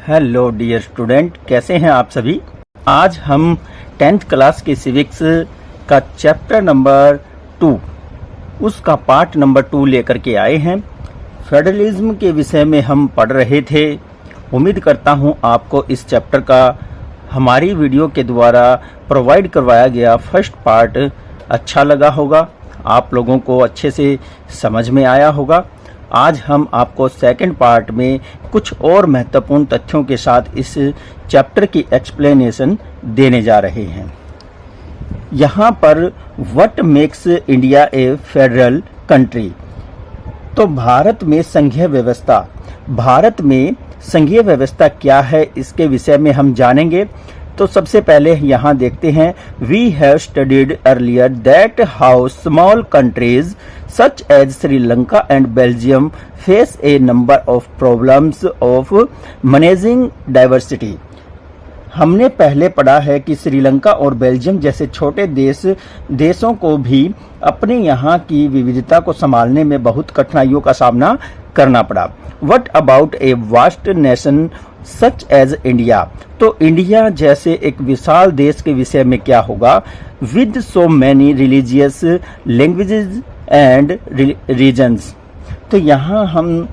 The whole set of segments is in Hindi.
हेलो डियर स्टूडेंट, कैसे हैं आप सभी। आज हम 10th क्लास की सिविक्स का चैप्टर नंबर 2 उसका पार्ट नंबर 2 लेकर के आए हैं। फेडरलिज्म के विषय में हम पढ़ रहे थे। उम्मीद करता हूं आपको इस चैप्टर का हमारी वीडियो के द्वारा प्रोवाइड करवाया गया फर्स्ट पार्ट अच्छा लगा होगा, आप लोगों को अच्छे से समझ में आया होगा। आज हम आपको सेकंड पार्ट में कुछ और महत्वपूर्ण तथ्यों के साथ इस चैप्टर की एक्सप्लेनेशन देने जा रहे हैं। यहाँ पर what makes India A federal country, तो भारत में संघीय व्यवस्था क्या है इसके विषय में हम जानेंगे। तो सबसे पहले यहाँ देखते हैं, we have studied earlier that how small countries such as Sri Lanka and Belgium face a number of problems of managing diversity. हमने पहले पढ़ा है कि श्रीलंका और बेल्जियम जैसे छोटे देशों को भी अपने यहाँ की विविधता को संभालने में बहुत कठिनाइयों का सामना करना पड़ा। What about a vast nation such as India, तो इंडिया जैसे एक विशाल देश के विषय में क्या होगा। With so many religious languages and regions, तो यहाँ हम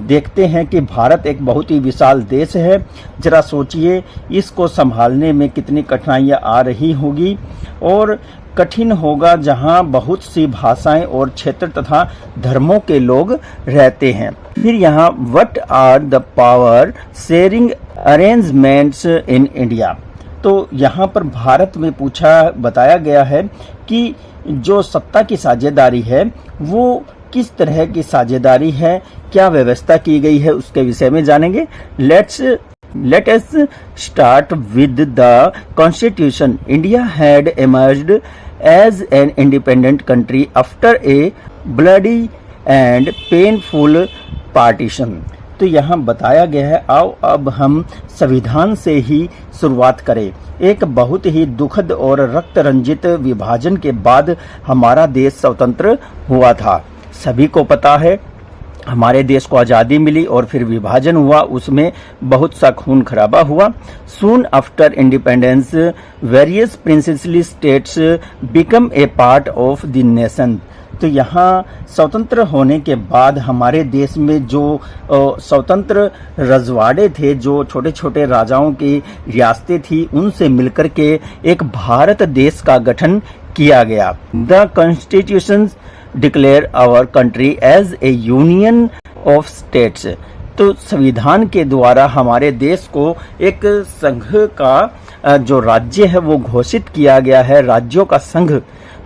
देखते हैं कि भारत एक बहुत ही विशाल देश है। जरा सोचिए इसको संभालने में कितनी कठिनाइयाँ आ रही होगी और कठिन होगा, जहाँ बहुत सी भाषाएं और क्षेत्र तथा धर्मों के लोग रहते हैं। फिर यहाँ what are the power sharing arrangements in India, तो यहाँ पर भारत में बताया गया है कि जो सत्ता की साझेदारी है वो किस तरह की साझेदारी है, क्या व्यवस्था की गई है, उसके विषय में जानेंगे। Let us start with the Constitution. India had emerged as an independent country after a bloody and painful partition. तो यहाँ बताया गया है, आओ अब हम संविधान से ही शुरुआत करें। एक बहुत ही दुखद और रक्त रंजित विभाजन के बाद हमारा देश स्वतंत्र हुआ था। सभी को पता है हमारे देश को आज़ादी मिली और फिर विभाजन हुआ, उसमें बहुत सा खून खराबा हुआ। Soon after independence various principal states become a part of the nation, तो यहाँ स्वतंत्र होने के बाद हमारे देश में जो स्वतंत्र रजवाड़े थे, जो छोटे छोटे राजाओं की रियासतें थी, उनसे मिलकर के एक भारत देश का गठन किया गया। The constitution declare our country as a union of states, तो संविधान के द्वारा हमारे देश को एक संघ का जो राज्य है वो घोषित किया गया है, राज्यों का संघ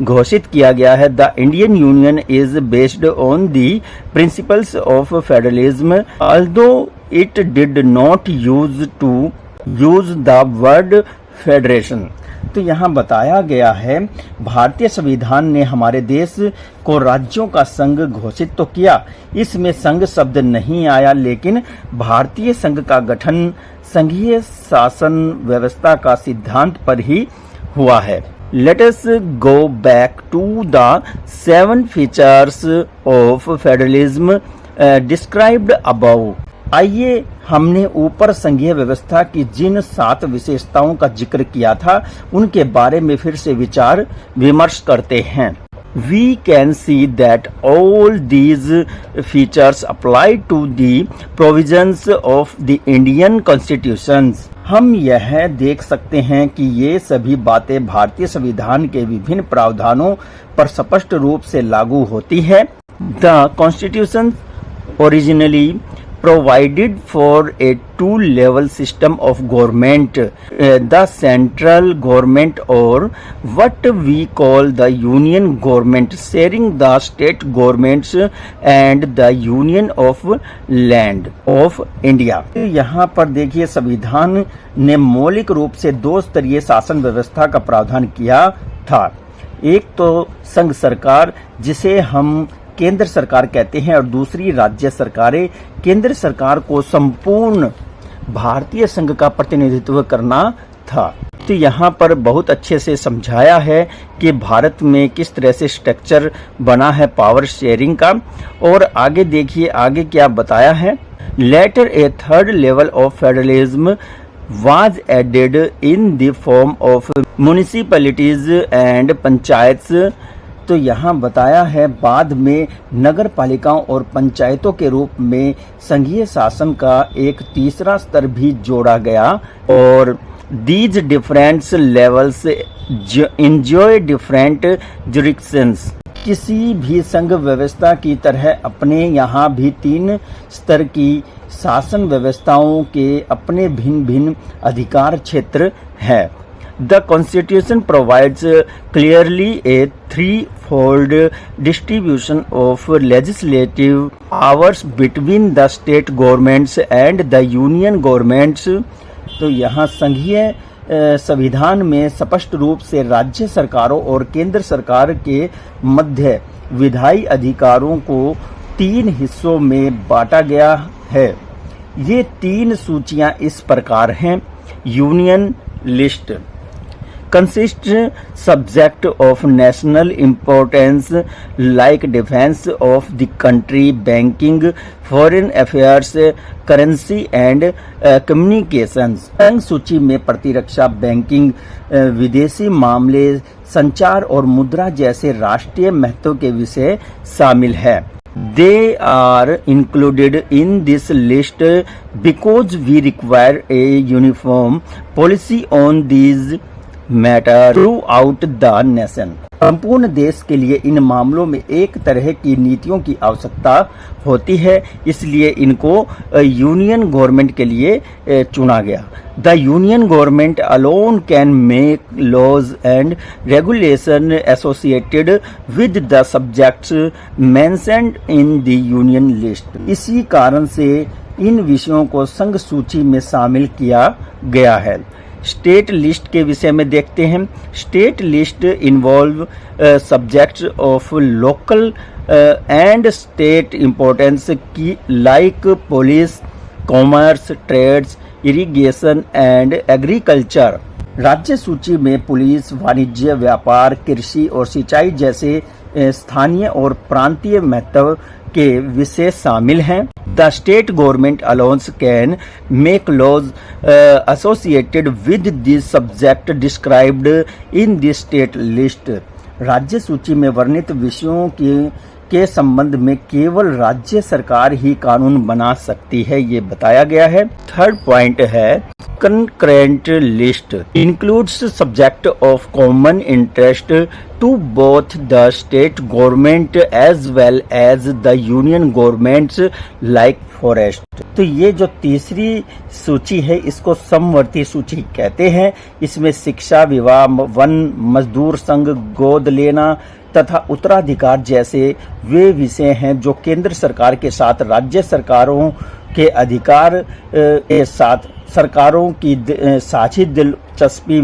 घोषित किया गया है। The Indian union is based on the principles of federalism although it did not use the word federation, तो यहाँ बताया गया है भारतीय संविधान ने हमारे देश को राज्यों का संघ घोषित तो किया, इसमें संघ शब्द नहीं आया, लेकिन भारतीय संघ का गठन संघीय शासन व्यवस्था का सिद्धांत पर ही हुआ है। Let us go back to the 7 features of federalism described above. आइए हमने ऊपर संघीय व्यवस्था की जिन 7 विशेषताओं का जिक्र किया था उनके बारे में फिर से विचार विमर्श करते हैं। We can see that all these features apply to the provisions of the Indian Constitutions. हम यह देख सकते हैं कि ये सभी बातें भारतीय संविधान के विभिन्न प्रावधानों पर स्पष्ट रूप से लागू होती है। The Constitution originally provided for a two-level system of government, the central government or what we call the union government sharing the state governments and the union of land of India। यहाँ पर देखिए संविधान ने मौलिक रूप से 2 स्तरीय शासन व्यवस्था का प्रावधान किया था। एक तो संघ सरकार जिसे हम केंद्र सरकार कहते हैं और दूसरी राज्य सरकारें। केंद्र सरकार को संपूर्ण भारतीय संघ का प्रतिनिधित्व करना था। तो यहाँ पर बहुत अच्छे से समझाया है कि भारत में किस तरह से स्ट्रक्चर बना है पावर शेयरिंग का। और आगे देखिए आगे क्या बताया है। Later a third level of federalism was added in the form of municipalities and panchayat. तो यहाँ बताया है बाद में नगर पालिकाओं और पंचायतों के रूप में संघीय शासन का एक तीसरा स्तर भी जोड़ा गया। और these different levels enjoy different jurisdictions। किसी भी संघ व्यवस्था की तरह अपने यहाँ भी 3 स्तर की शासन व्यवस्थाओं के अपने भिन्न भिन्न अधिकार क्षेत्र है। The Constitution provides clearly a threefold distribution of legislative powers between the state governments and the union governments। तो यहाँ संघीय संविधान में स्पष्ट रूप से राज्य सरकारों और केंद्र सरकार के मध्य विधायी अधिकारों को 3 हिस्सों में बांटा गया है। ये 3 सूचियां इस प्रकार हैं। Union list consists subject of national importance like defense of the country, banking, foreign affairs, currency and communications। संघ सूची में प्रतिरक्षा, बैंकिंग, विदेशी मामले, संचार और मुद्रा जैसे राष्ट्रीय महत्व के विषय शामिल है। They are included in this list because we require a uniform policy on these matter through out the nation. संपूर्ण देश के लिए इन मामलों में एक तरह की नीतियों की आवश्यकता होती है, इसलिए इनको यूनियन गवर्नमेंट के लिए चुना गया। The union government alone can make laws and regulation associated with the subjects mentioned in the union list. इसी कारण से इन विषयों को संघ सूची में शामिल किया गया है। स्टेट लिस्ट के विषय में देखते हैं। State list involve subjects of local and state importance की like police, commerce, trades, irrigation and agriculture. राज्य सूची में पुलिस, वाणिज्य, व्यापार, कृषि और सिंचाई जैसे स्थानीय और प्रांतीय महत्व के विषय शामिल हैं। The state government alones can make laws associated with this subject described in this state list. राज्य सूची में वर्णित विषयों के संबंध में केवल राज्य सरकार ही कानून बना सकती है, ये बताया गया है। थर्ड पॉइंट है concurrent list includes subject of common interest to both the state government as well as the union governments like forest। तो ये जो तीसरी सूची है इसको समवर्ती सूची कहते हैं। इसमें शिक्षा, विवाह, वन, मजदूर संघ, गोद लेना तथा उत्तराधिकार जैसे वे विषय हैं जो केंद्र सरकार के साथ राज्य सरकारों के अधिकार के साथ सरकारों की साझी दिलचस्पी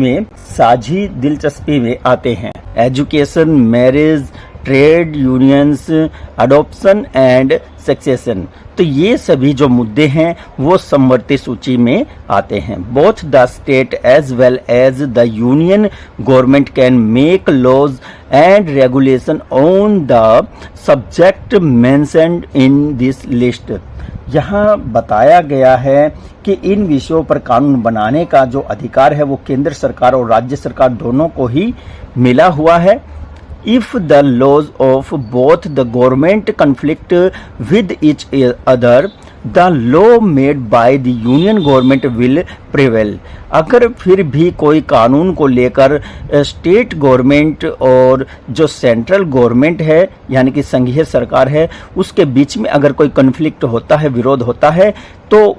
में आते हैं। Education, marriage, trade unions, adoption and succession. तो ये सभी जो मुद्दे हैं वो समवर्ती सूची में आते हैं। Both the state as well as the union government can make laws and regulation on the subject mentioned in this list. यहाँ बताया गया है कि इन विषयों पर कानून बनाने का जो अधिकार है वो केंद्र सरकार और राज्य सरकार दोनों को ही मिला हुआ है। If the laws of both the government conflict with each other, the law made by the union government will prevail। अगर फिर भी कोई कानून को लेकर स्टेट गवर्नमेंट और जो सेंट्रल गवर्नमेंट है यानी कि संघीय सरकार है उसके बीच में अगर कोई कन्फ्लिक्ट होता है, विरोध होता है, तो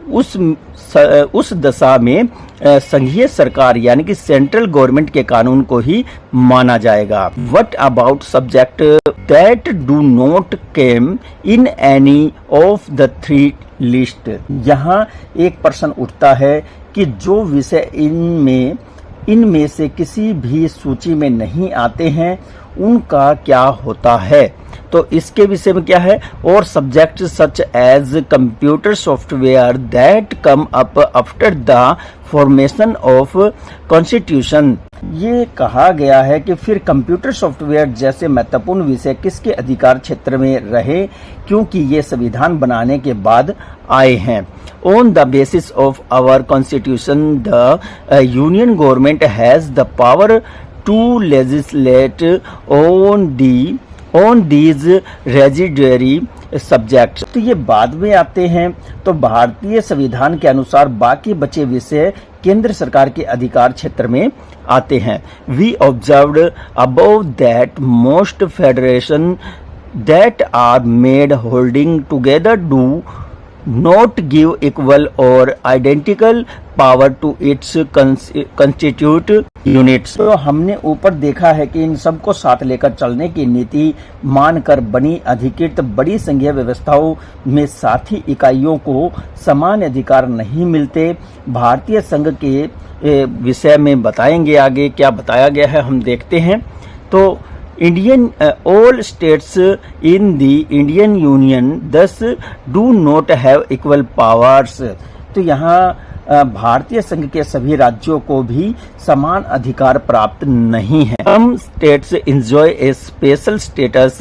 उस दशा में संघीय सरकार यानी कि सेंट्रल गवर्नमेंट के कानून को ही माना जाएगा। What about subject that do not came in any of the 3 list. यहाँ एक प्रश्न उठता है कि जो विषय इनमें से किसी भी सूची में नहीं आते हैं उनका क्या होता है। तो इसके विषय में क्या है, और subject such as computer software that come up after the formation of constitution. ये कहा गया है कि फिर कंप्यूटर सॉफ्टवेयर जैसे महत्वपूर्ण विषय किसके अधिकार क्षेत्र में रहे, क्योंकि ये संविधान बनाने के बाद आए हैं। On the basis of our constitution, the union government has the power to legislate on these residuary subjects। तो ये बाद में आते हैं। तो भारतीय संविधान के अनुसार बाकी बचे विषय केंद्र सरकार के अधिकार क्षेत्र में आते हैं। We observed above that most federation that are made holding together do not give equal or identical power to its constituent units। तो हमने ऊपर देखा है कि इन सबको साथ लेकर चलने की नीति मानकर बनी अधिकृत बड़ी संघीय व्यवस्थाओं में साथी इकाइयों को समान अधिकार नहीं मिलते। भारतीय संघ के विषय में बताएंगे आगे क्या बताया गया है, हम देखते हैं। तो Indian all states in the Indian Union thus do not have equal powers। तो यहाँ भारतीय संघ के सभी राज्यों को भी समान अधिकार प्राप्त नहीं है। Some states enjoy a special status।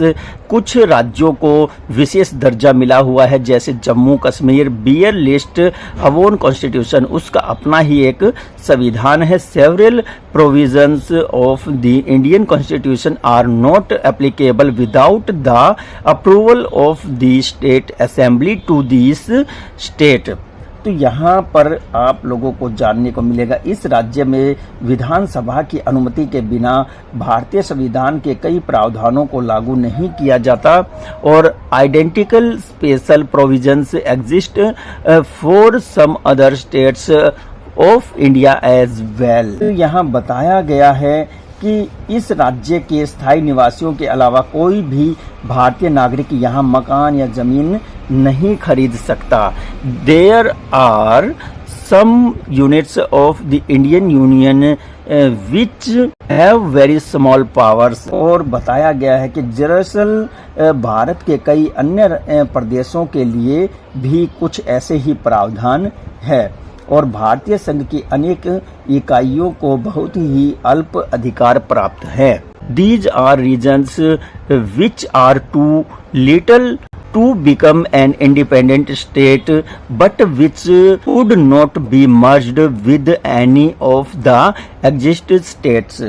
कुछ राज्यों को विशेष दर्जा मिला हुआ है, जैसे जम्मू कश्मीर बियर लिस्ट अवोन कॉन्स्टिट्यूशन, उसका अपना ही एक संविधान है। Several provisions of the Indian Constitution are not applicable without the approval of the state assembly to this state। तो यहाँ पर आप लोगों को जानने को मिलेगा, इस राज्य में विधानसभा की अनुमति के बिना भारतीय संविधान के कई प्रावधानों को लागू नहीं किया जाता, और identical special provisions exist for some other states of India as well. यहाँ बताया गया है कि इस राज्य के स्थायी निवासियों के अलावा कोई भी भारतीय नागरिक यहाँ मकान या जमीन नहीं खरीद सकता। There are some units of the Indian Union which have very small powers। और बताया गया है कि दरअसल भारत के कई अन्य प्रदेशों के लिए भी कुछ ऐसे ही प्रावधान है, और भारतीय संघ की अनेक इकाइयों को बहुत ही अल्प अधिकार प्राप्त है। These are regions which are too little to become an independent state, but which would not be merged with any of the existing states।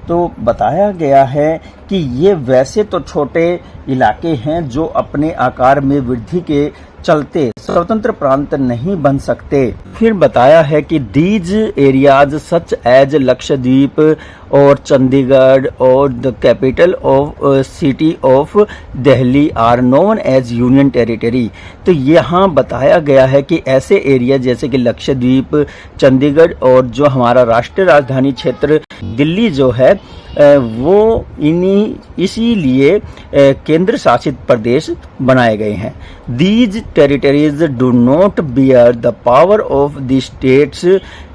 तो बताया गया है कि ये वैसे तो छोटे इलाके हैं जो अपने आकार में वृद्धि के चलते स्वतंत्र प्रांत नहीं बन सकते। फिर बताया है कि these areas such as Lakshadweep और चंडीगढ़ और the capital of city of Delhi are known as union territory. तो यहाँ बताया गया है कि ऐसे एरिया जैसे कि लक्षद्वीप, चंडीगढ़ और जो हमारा राष्ट्रीय राजधानी क्षेत्र दिल्ली जो है वो इसीलिए केंद्र शासित प्रदेश बनाए गए हैं। These territories do not bear the power of the states.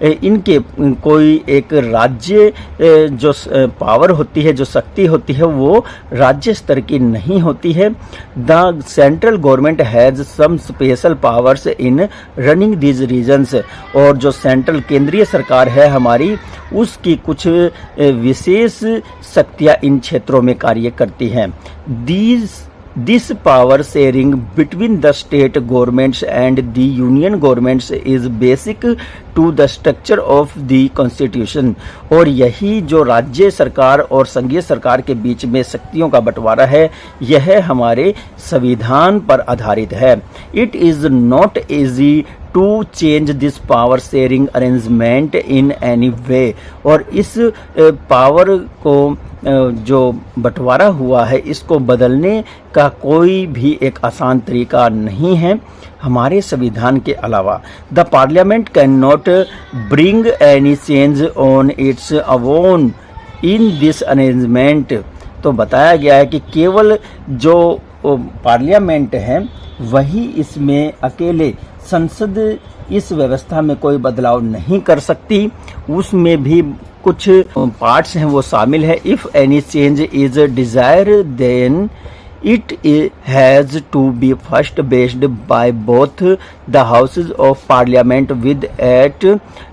इनके कोई एक राज्य जो पावर होती है, जो शक्ति होती है, वो राज्य स्तर की नहीं होती है। The central government has some special powers in running these regions. और जो सेंट्रल केंद्रीय सरकार है हमारी, उसकी कुछ विशेष शक्तियां इन क्षेत्रों में कार्य करती हैं। This power sharing between the state governments and the union governments is basic to the structure of the constitution। और यही जो राज्य सरकार और संघीय सरकार के बीच में शक्तियों का बंटवारा है, यह हमारे संविधान पर आधारित है। It is not easy to change this power sharing arrangement in any way। और इस पावर को जो बंटवारा हुआ है, इसको बदलने का कोई भी एक आसान तरीका नहीं है हमारे संविधान के अलावा। The parliament can not bring any change on its own in this arrangement. तो बताया गया है कि केवल जो पार्लियामेंट है वही इसमें अकेले, संसद इस व्यवस्था में कोई बदलाव नहीं कर सकती। उसमें भी कुछ पार्ट्स हैं वो शामिल है। If any change is desire then It has to be first based by both the houses of parliament with at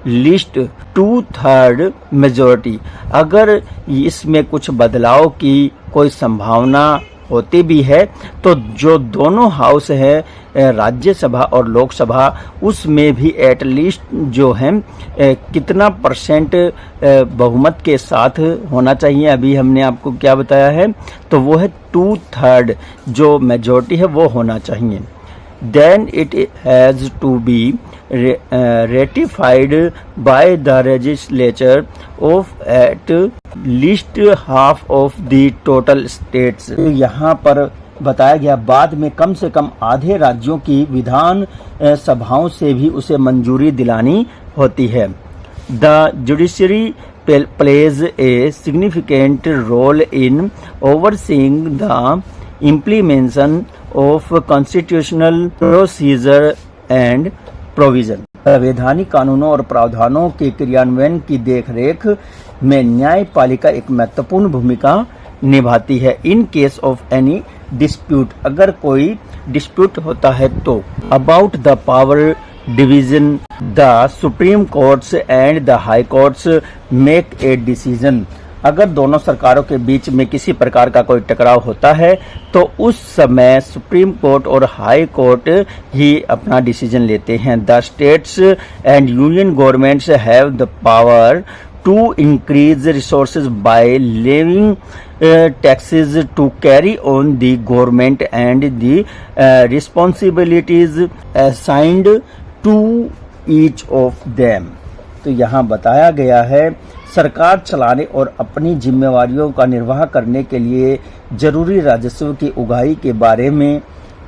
least 2/3 majority। अगर इसमें कुछ बदलाव की कोई संभावना होती भी है तो जो दोनों हाउस है राज्यसभा और लोकसभा, उसमें भी एटलीस्ट जो है कितना परसेंट बहुमत के साथ होना चाहिए। अभी हमने आपको क्या बताया है, तो वो है 2/3 जो मेजॉरिटी है वो होना चाहिए। Then it has to be ratified by the legislature of at least half of the total states। यहाँ पर बताया गया बाद में कम से कम आधे राज्यों की विधान सभाओं से भी उसे मंजूरी दिलानी होती है। The judiciary plays a significant role in overseeing the implementation of constitutional procedure and provision। संवैधानिक कानूनों और प्रावधानों के क्रियान्वयन की देखरेख में न्यायपालिका एक महत्वपूर्ण भूमिका निभाती है। In case of any dispute, अगर कोई डिस्प्यूट होता है तो about the power division the supreme courts and the high courts make a decision. अगर दोनों सरकारों के बीच में किसी प्रकार का कोई टकराव होता है तो उस समय सुप्रीम कोर्ट और हाई कोर्ट ही अपना डिसीजन लेते हैं। The states and union governments have the power to increase resources by levying taxes to carry on the government and the responsibilities assigned to each of them। तो यहाँ बताया गया है सरकार चलाने और अपनी जिम्मेवारियों का निर्वाह करने के लिए जरूरी राजस्व की उगाही के बारे में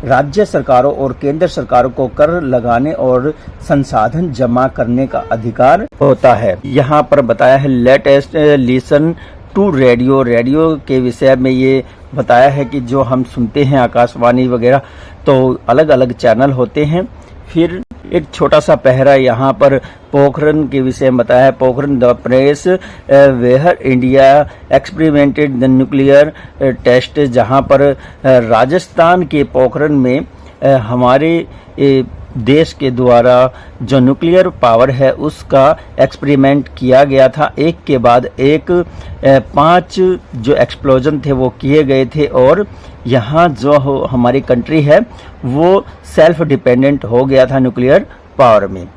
राज्य सरकारों और केंद्र सरकारों को कर लगाने और संसाधन जमा करने का अधिकार होता है। यहाँ पर बताया है latest listen to radio. Radio के विषय में ये बताया है कि जो हम सुनते हैं आकाशवाणी वगैरह, तो अलग अलग चैनल होते हैं। फिर एक छोटा सा पहरा यहाँ पर पोखरण के विषय में बताया है। Pokhran the place where India experimented the nuclear test, जहाँ पर राजस्थान के पोखरण में हमारे देश के द्वारा जो न्यूक्लियर पावर है उसका एक्सपेरिमेंट किया गया था। एक के बाद एक 5 जो एक्सप्लोजन थे वो किए गए थे और यहाँ जो हमारी कंट्री है वो सेल्फ डिपेंडेंट हो गया था न्यूक्लियर पावर में।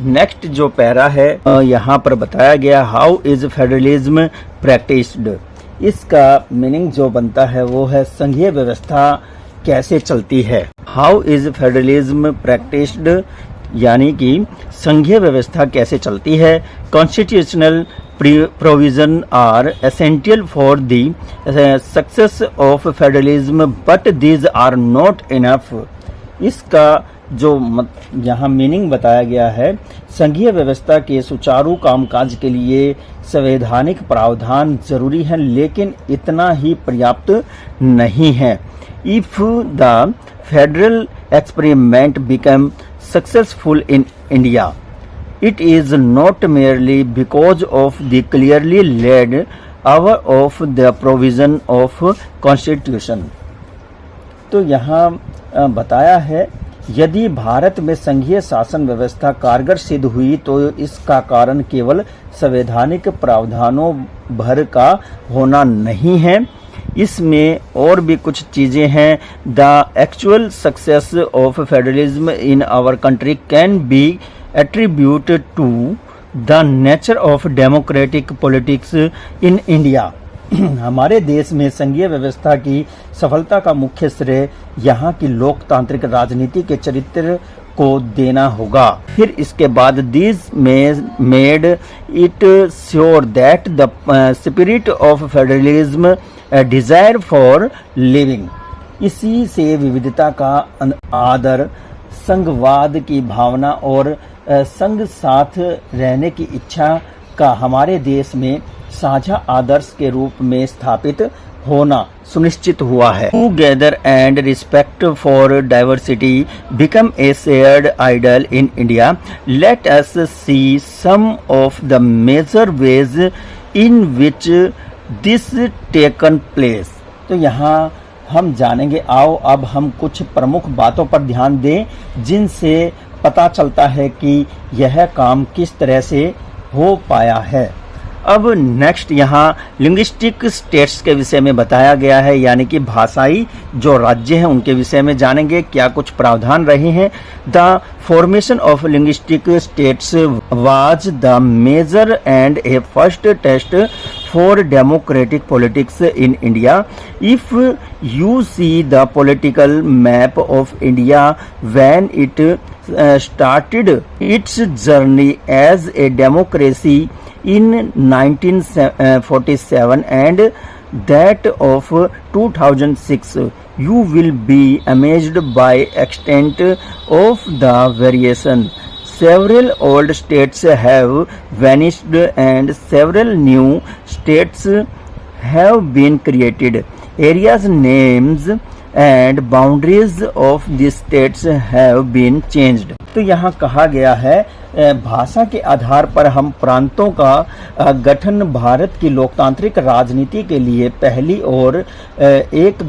नेक्स्ट जो पैरा है यहाँ पर बताया गया हाउ इज फेडरलिज्म प्रैक्टिस्ड। इसका मीनिंग जो बनता है वो है संघीय व्यवस्था कैसे चलती है। हाउ इज फेडरलिज्म प्रैक्टिस्ड यानी कि संघीय व्यवस्था कैसे चलती है। Constitutional provision are essential for the success of federalism but these are not enough. इसका जो यहाँ मीनिंग बताया गया है, संघीय व्यवस्था के सुचारू कामकाज के लिए संवैधानिक प्रावधान जरूरी है लेकिन इतना ही पर्याप्त नहीं है। If the federal experiment became successful in India, it is not merely because of the clearly laid out of the provision of Constitution। तो यहाँ बताया है यदि भारत में संघीय शासन व्यवस्था कारगर सिद्ध हुई तो इसका कारण केवल संवैधानिक प्रावधानों भर का होना नहीं है, इसमें और भी कुछ चीजें हैं। The actual success of federalism in our country can be attributed to the nature of democratic politics in India. हमारे देश में संघीय व्यवस्था की सफलता का मुख्य श्रेय यहाँ की लोकतांत्रिक राजनीति के चरित्र को देना होगा। फिर इसके बाद this made it sure that the spirit of federalism desire for living. इसी से विविधता का आदर, संघवाद की भावना और संघ साथ रहने की इच्छा का हमारे देश में साझा आदर्श के रूप में स्थापित होना सुनिश्चित हुआ है। Together and respect for diversity become a shared ideal in India. Let us see some of the major ways in which this taken place. तो यहाँ हम जानेंगे। आओ अब हम कुछ प्रमुख बातों पर ध्यान दें जिनसे पता चलता है कि यह काम किस तरह से हो पाया है। अब नेक्स्ट यहाँ लिंग्विस्टिक स्टेट्स के विषय में बताया गया है, यानी कि भाषाई जो राज्य हैं उनके विषय में जानेंगे क्या कुछ प्रावधान रहे हैं। The formation of linguistic states was the major and a first test for democratic politics in India. If you see the political map of India when it started its journey as a democracy in 1947 and that of 2006, you will be amazed by extent of the variation. Several old states have vanished and several new states have been created. Areas, names and boundaries of these states have been changed. तो यहाँ कहा गया है भाषा के आधार पर हम प्रांतों का गठन भारत की लोकतांत्रिक राजनीति के लिए पहली और एक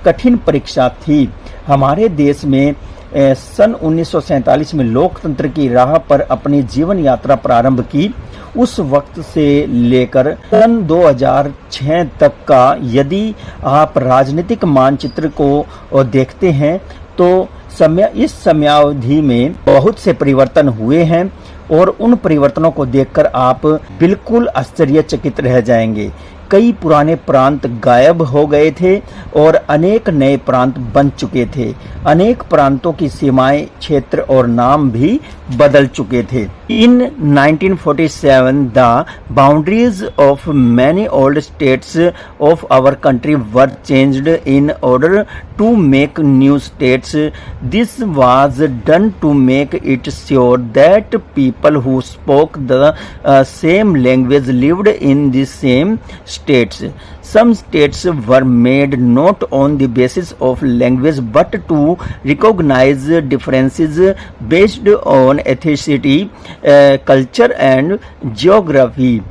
कठिन परीक्षा थी। हमारे देश में सन 1947 में लोकतंत्र की राह पर अपनी जीवन यात्रा प्रारंभ की। उस वक्त से लेकर सन 2006 तक का यदि आप राजनीतिक मानचित्र को देखते हैं तो इस समयावधि में बहुत से परिवर्तन हुए हैं और उन परिवर्तनों को देखकर आप बिल्कुल आश्चर्यचकित रह जाएंगे। कई पुराने प्रांत गायब हो गए थे और अनेक नए प्रांत बन चुके थे। अनेक प्रांतों की सीमाएं, क्षेत्र और नाम भी बदल चुके थे। In 1947, the boundaries of many old states of our country were changed in order to make new states. This was done to make it sure that people who spoke the same language lived in the same states. Some states were made not on the basis of language but to recognize differences based on ethnicity, culture and geography.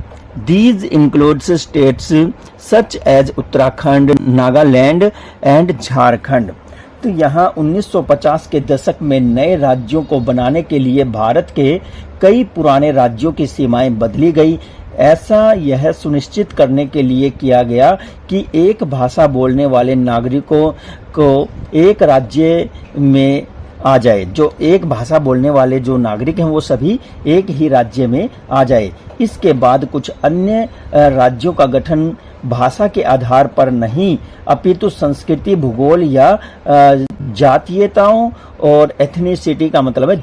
These includes states such as Uttarakhand, Nagaland and Jharkhand. तो यहाँ 1950 के दशक में नए राज्यों को बनाने के लिए भारत के कई पुराने राज्यों की सीमाएं बदली गई। ऐसा यह सुनिश्चित करने के लिए किया गया कि एक भाषा बोलने वाले नागरिकों को एक राज्य में आ जाए। जो एक भाषा बोलने वाले जो नागरिक हैं वो सभी एक ही राज्य में आ जाए। इसके बाद कुछ अन्य राज्यों का गठन भाषा के आधार पर नहीं अपितु संस्कृति, भूगोल या जातीयताओं और एथनिसिटी का मतलब है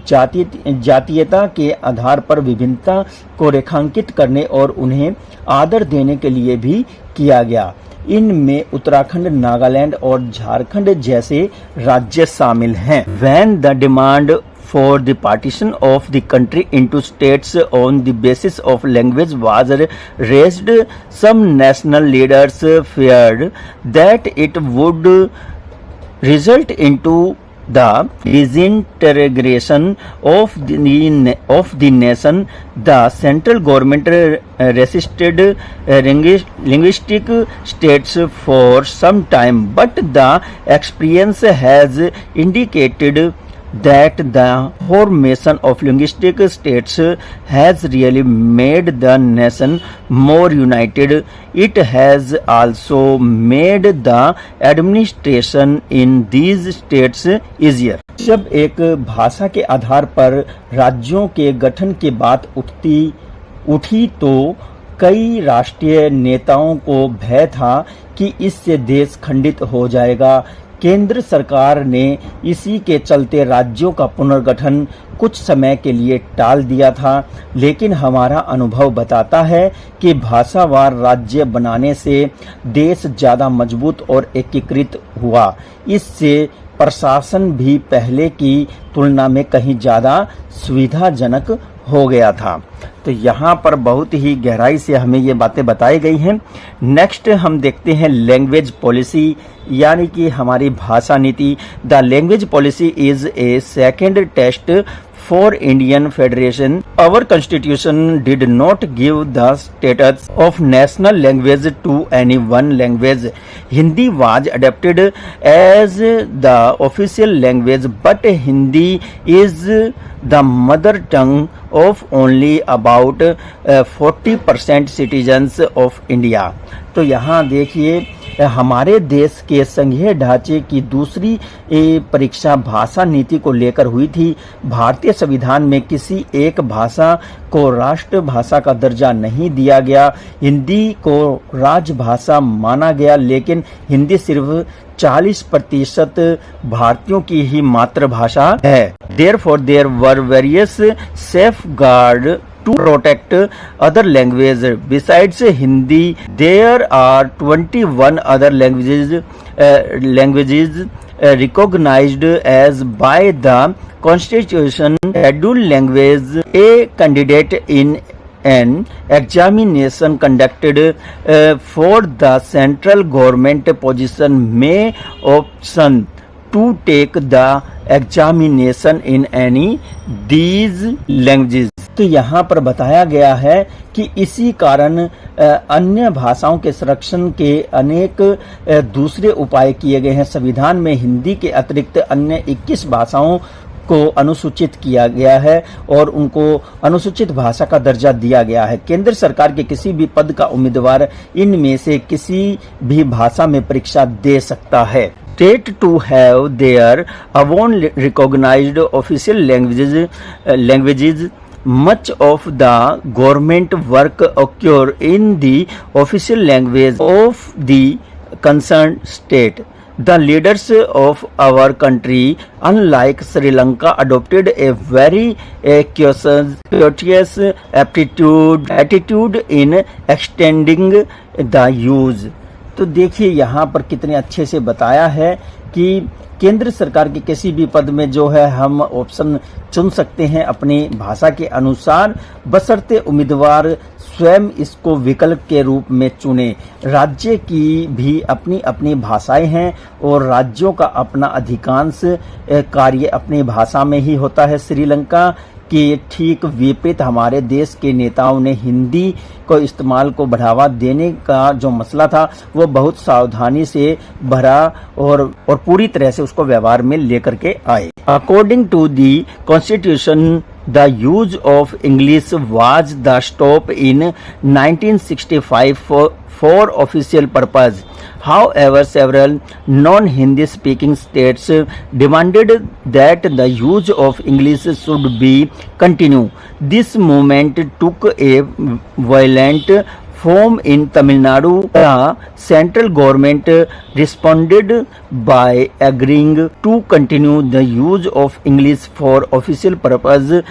जातीयता के आधार पर विभिन्नता को रेखांकित करने और उन्हें आदर देने के लिए भी किया गया। इनमें उत्तराखंड, नागालैंड और झारखंड जैसे राज्य शामिल हैं। When the demand for the partition of the country into states on the basis of language was raised, some national leaders feared that it would result into the disintegration of the nation. The central government resisted linguistic states for some time, but the experience has indicated that the formation of linguistic states has really made the nation more united. It has also made the administration in these states easier. जब एक भाषा के आधार पर राज्यों के गठन की बात उठी तो कई राष्ट्रीय नेताओं को भय था कि इससे देश खंडित हो जाएगा। केंद्र सरकार ने इसी के चलते राज्यों का पुनर्गठन कुछ समय के लिए टाल दिया था, लेकिन हमारा अनुभव बताता है कि भाषावार राज्य बनाने से देश ज्यादा मजबूत और एकीकृत हुआ। इससे प्रशासन भी पहले की तुलना में कहीं ज्यादा सुविधाजनक हो गया था। तो यहाँ पर बहुत ही गहराई से हमें ये बातें बताई गई हैं। नेक्स्ट हम देखते हैं लैंग्वेज पॉलिसी, यानी कि हमारी भाषा नीति। The language policy is a second test for Indian Federation. Our constitution did not give the status of national language to any one language. Hindi was adopted as the official language, but Hindi is the mother tongue of only about 40% citizens of India. तो यहाँ देखिए हमारे देश के संघीय ढांचे की दूसरी परीक्षा भाषा नीति को लेकर हुई थी। भारतीय संविधान में किसी एक भाषा को राष्ट्रभाषा का दर्जा नहीं दिया गया। हिंदी को राजभाषा माना गया, लेकिन हिंदी सिर्फ 40% भारतीयों की ही मातृभाषा है। Therefore, there were various safeguards to protect other languages. Besides Hindi, there are 21 other languages recognized as by the Constitution. Scheduled language. A candidate in an examination conducted for the central government position may option to take the examination in any these languages. तो यहाँ पर बताया गया है कि इसी कारण अन्य भाषाओं के संरक्षण के अनेक दूसरे उपाय किए गए हैं। संविधान में हिंदी के अतिरिक्त अन्य 21 भाषाओं को अनुसूचित किया गया है और उनको अनुसूचित भाषा का दर्जा दिया गया है। केंद्र सरकार के किसी भी पद का उम्मीदवार इनमें से किसी भी भाषा में परीक्षा दे सकता है। State to have their own recognized official languages. Much of the government work occur in the official language of the concerned state. The leaders of our country, unlike Sri Lanka, adopted a very courteous attitude in extending the use. तो देखिए यहाँ पर कितने अच्छे से बताया है कि केंद्र सरकार के किसी भी पद में जो है हम ऑप्शन चुन सकते हैं अपनी भाषा के अनुसार, बशर्ते उम्मीदवार स्वयं इसको विकल्प के रूप में चुने। राज्य की भी अपनी अपनी भाषाएं हैं और राज्यों का अपना अधिकांश कार्य अपनी भाषा में ही होता है। श्रीलंका के ठीक विपरीत हमारे देश के नेताओं ने हिंदी को इस्तेमाल को बढ़ावा देने का जो मसला था वो बहुत सावधानी से भरा और पूरी तरह से उसको व्यवहार में लेकर के आए। According to the constitution, the use of English was the stop in 1965 for official purpose. However, several non-Hindi speaking states demanded that the use of English should be continued. This movement took a violent form in Tamil Nadu. The central government responded by agreeing to continue the use of English for official purpose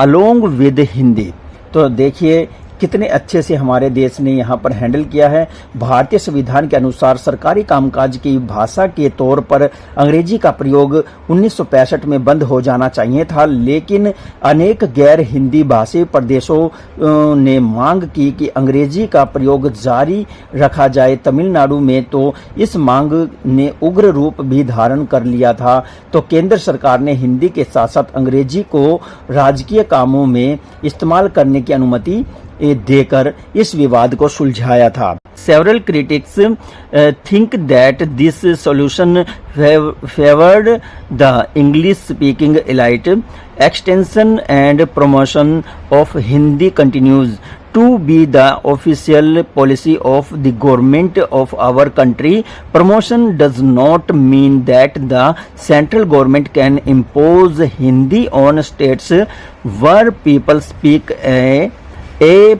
along with Hindi. तो देखिए कितने अच्छे से हमारे देश ने यहाँ पर हैंडल किया है। भारतीय संविधान के अनुसार सरकारी कामकाज की भाषा के तौर पर अंग्रेजी का प्रयोग 1965 में बंद हो जाना चाहिए था, लेकिन अनेक गैर हिंदी भाषी प्रदेशों ने मांग की कि अंग्रेजी का प्रयोग जारी रखा जाए। तमिलनाडु में तो इस मांग ने उग्र रूप भी धारण कर लिया था, तो केंद्र सरकार ने हिंदी के साथ साथ अंग्रेजी को राजकीय कामों में इस्तेमाल करने की अनुमति देकर इस विवाद को सुलझाया था। Several critics think that this solution favored the English-speaking elite. Extension and promotion of Hindi continues to be the official policy of the government of our country. Promotion does not mean that the central government can impose Hindi on states where people speak a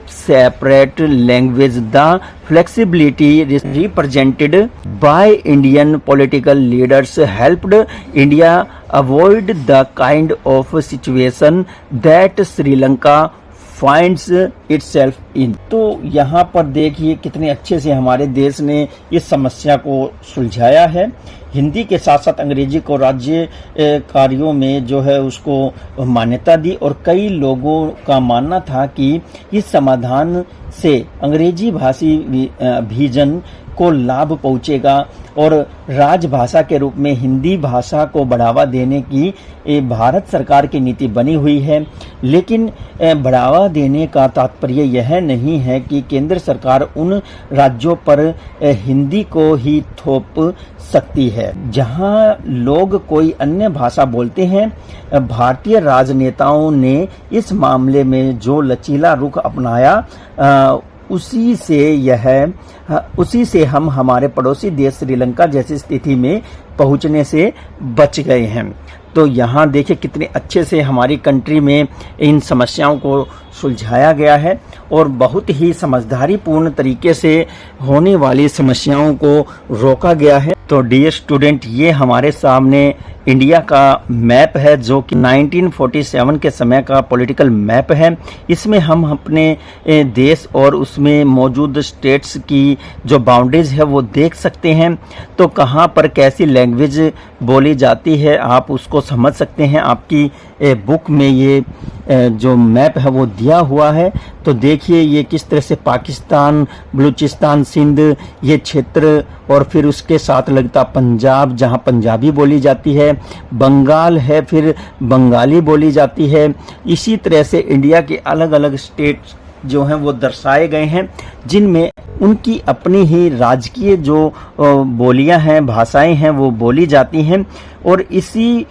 separate language. The flexibility represented by Indian political leaders helped India avoid the kind of situation that Sri Lanka finds itself in. तो यहाँ पर देखिए कितने अच्छे से हमारे देश ने इस समस्या को सुलझाया है। हिंदी के साथ साथ अंग्रेजी को राज्य कार्यों में जो है उसको मान्यता दी और कई लोगों का मानना था कि इस समाधान से अंग्रेजी भाषी अभिजन को लाभ पहुंचेगा और राजभाषा के रूप में हिंदी भाषा को बढ़ावा देने की भारत सरकार की नीति बनी हुई है। लेकिन बढ़ावा देने का तात्पर्य यह नहीं है कि केंद्र सरकार उन राज्यों पर हिंदी को ही थोप सकती है जहां लोग कोई अन्य भाषा बोलते हैं। भारतीय राजनेताओं ने इस मामले में जो लचीला रुख अपनाया उसी से हम हमारे पड़ोसी देश श्रीलंका जैसी स्थिति में पहुंचने से बच गए हैं। तो यहाँ देखिए कितने अच्छे से हमारी कंट्री में इन समस्याओं को सुलझाया गया है और बहुत ही समझदारी पूर्ण तरीके से होने वाली समस्याओं को रोका गया है। तो डियर स्टूडेंट, ये हमारे सामने इंडिया का मैप है जो कि 1947 के समय का पॉलिटिकल मैप है। इसमें हम अपने देश और उसमें मौजूद स्टेट्स की जो बाउंड्रीज है वो देख सकते हैं। तो कहाँ पर कैसी लैंग्वेज बोली जाती है आप उसको समझ सकते हैं। आपकी बुक में ये जो मैप है वो दिया हुआ है। तो देखिए ये किस तरह से पाकिस्तान, बलूचिस्तान, सिंध ये क्षेत्र और फिर उसके साथ लगता पंजाब जहां पंजाबी बोली जाती है, बंगाल है फिर बंगाली बोली जाती है। इसी तरह से इंडिया के अलग अलग स्टेट जो हैं वो दर्शाए गए हैं जिनमें उनकी अपनी ही राजकीय जो बोलियां हैं, भाषाएं हैं वो बोली जाती हैं। और इसी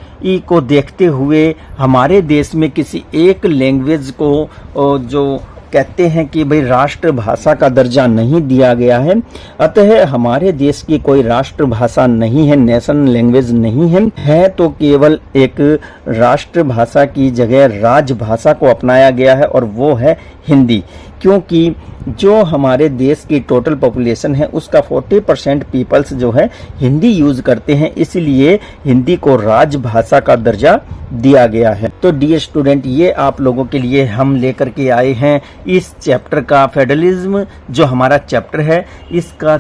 को देखते हुए हमारे देश में किसी एक लैंग्वेज को जो कहते हैं कि भाई राष्ट्रभाषा का दर्जा नहीं दिया गया है। अतः हमारे देश की कोई राष्ट्रभाषा नहीं है, नेशनल लैंग्वेज नहीं है तो केवल एक राष्ट्रभाषा की जगह राजभाषा को अपनाया गया है और वो है हिंदी। क्योंकि जो हमारे देश की टोटल पॉपुलेशन है उसका 40% पीपल्स जो है हिंदी यूज करते हैं, इसलिए हिंदी को राजभाषा का दर्जा दिया गया है। तो डियर स्टूडेंट, ये आप लोगों के लिए हम लेकर के आए हैं इस चैप्टर का फेडरलिज्म जो हमारा चैप्टर है इसका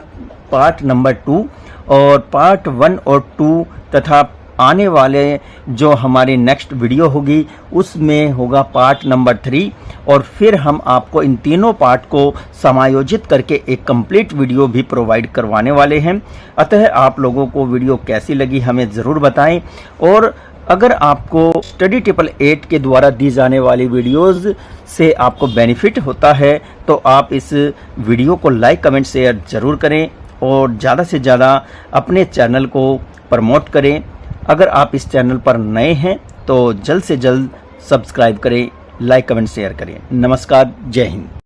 पार्ट नंबर 2 और पार्ट 1 और 2 तथा आने वाले जो हमारी नेक्स्ट वीडियो होगी उसमें होगा पार्ट नंबर 3 और फिर हम आपको इन तीनों पार्ट को समायोजित करके एक कंप्लीट वीडियो भी प्रोवाइड करवाने वाले हैं। अतः आप लोगों को वीडियो कैसी लगी हमें ज़रूर बताएं और अगर आपको स्टडी 888 के द्वारा दी जाने वाली वीडियोस से आपको बेनिफिट होता है तो आप इस वीडियो को लाइक, कमेंट, शेयर ज़रूर करें और ज़्यादा से ज़्यादा अपने चैनल को प्रमोट करें। अगर आप इस चैनल पर नए हैं तो जल्द से जल्द सब्सक्राइब करें, लाइक, कमेंट, शेयर करें। नमस्कार, जय हिंद।